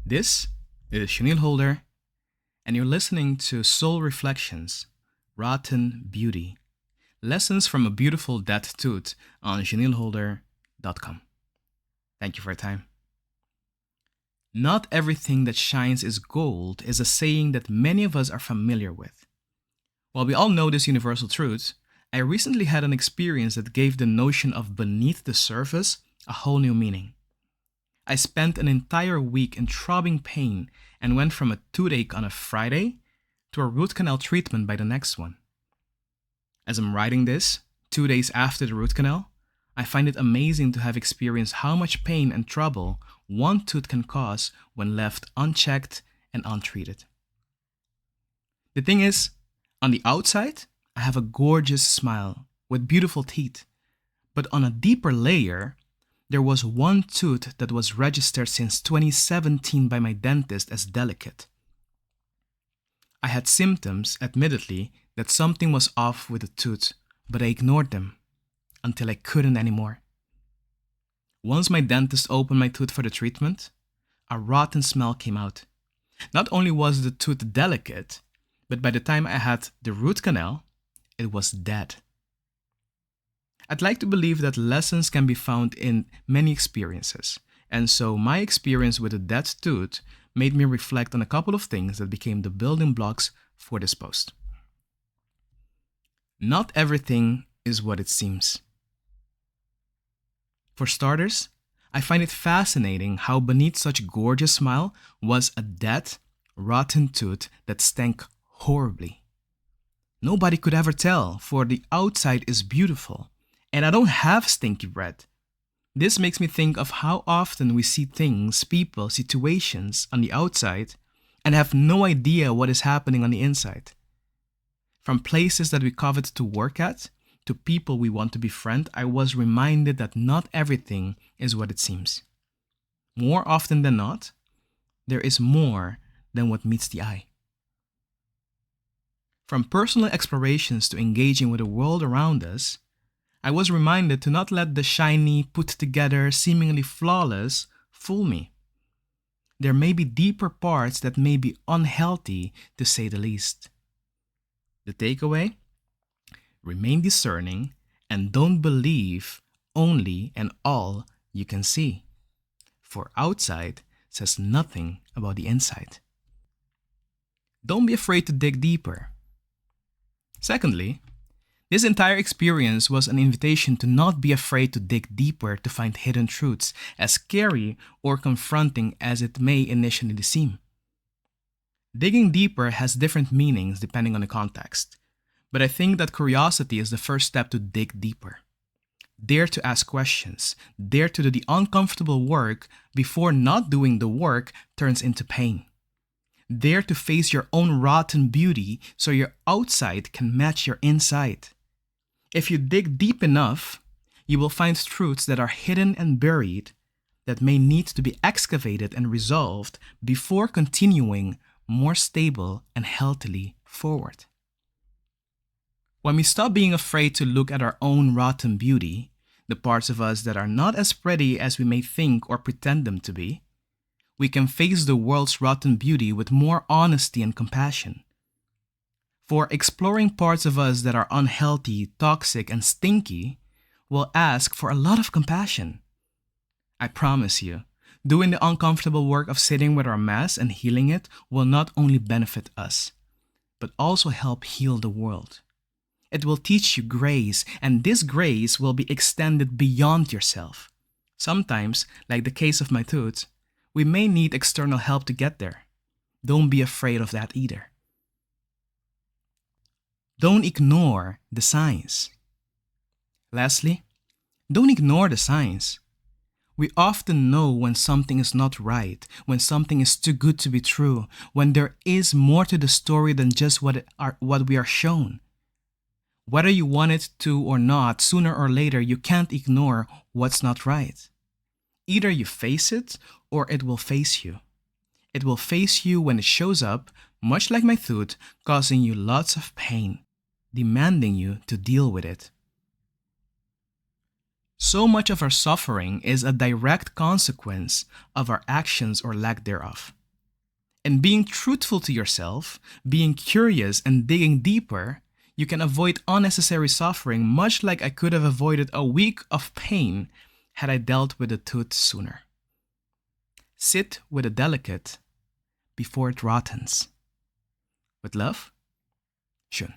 This is Juneal, and you're listening to Soul Reflections, Rotten Beauty, lessons from a beautiful dead tooth on junealholder.com. Thank you for your time. Not everything that shines is gold is a saying that many of us are familiar with. While we all know this universal truth, I recently had an experience that gave the notion of beneath the surface a whole new meaning. I spent an entire week in throbbing pain and went from a toothache on a Friday to a root canal treatment by the next one. As I'm writing this, 2 days after the root canal, I find it amazing to have experienced how much pain and trouble one tooth can cause when left unchecked and untreated. The thing is, on the outside, I have a gorgeous smile with beautiful teeth, but on a deeper layer, there was one tooth that was registered since 2017 by my dentist as delicate. I had symptoms, admittedly, that something was off with the tooth, but I ignored them until I couldn't anymore. Once my dentist opened my tooth for the treatment, a rotten smell came out. Not only was the tooth delicate, but by the time I had the root canal, it was dead. I'd like to believe that lessons can be found in many experiences, and so my experience with a dead tooth made me reflect on a couple of things that became the building blocks for this post. Not everything is what it seems. For starters, I find it fascinating how beneath such gorgeous smile was a dead, rotten tooth that stank horribly. Nobody could ever tell, for the outside is beautiful, and I don't have stinky breath. This makes me think of how often we see things, people, situations on the outside and have no idea what is happening on the inside. From places that we covet to work at, to people we want to befriend, I was reminded that not everything is what it seems. More often than not, there is more than what meets the eye. From personal explorations to engaging with the world around us, I was reminded to not let the shiny, put-together, seemingly flawless fool me. There may be deeper parts that may be unhealthy, to say the least. The takeaway? Remain discerning and don't believe only and all you can see, for outside says nothing about the inside. Don't be afraid to dig deeper. Secondly, this entire experience was an invitation to not be afraid to dig deeper to find hidden truths, as scary or confronting as it may initially seem. Digging deeper has different meanings depending on the context, but I think that curiosity is the first step to dig deeper. Dare to ask questions, dare to do the uncomfortable work before not doing the work turns into pain. Dare to face your own rotten beauty so your outside can match your inside. If you dig deep enough, you will find truths that are hidden and buried that may need to be excavated and resolved before continuing more stable and healthily forward. When we stop being afraid to look at our own rotten beauty, the parts of us that are not as pretty as we may think or pretend them to be, we can face the world's rotten beauty with more honesty and compassion. For exploring parts of us that are unhealthy, toxic, and stinky will ask for a lot of compassion. I promise you, doing the uncomfortable work of sitting with our mess and healing it will not only benefit us, but also help heal the world. It will teach you grace, and this grace will be extended beyond yourself. Sometimes, like the case of my tooth, we may need external help to get there. Don't be afraid of that either. Don't ignore the signs. Lastly, don't ignore the signs. We often know when something is not right, when something is too good to be true, when there is more to the story than just what we are shown. Whether you want it to or not, sooner or later you can't ignore what's not right. Either you face it or it will face you. It will face you when it shows up, much like my tooth, causing you lots of pain, demanding you to deal with it. So much of our suffering is a direct consequence of our actions or lack thereof. And being truthful to yourself, being curious and digging deeper, you can avoid unnecessary suffering, much like I could have avoided a week of pain had I dealt with the tooth sooner. Sit with the delicate before it rottens. With love, June.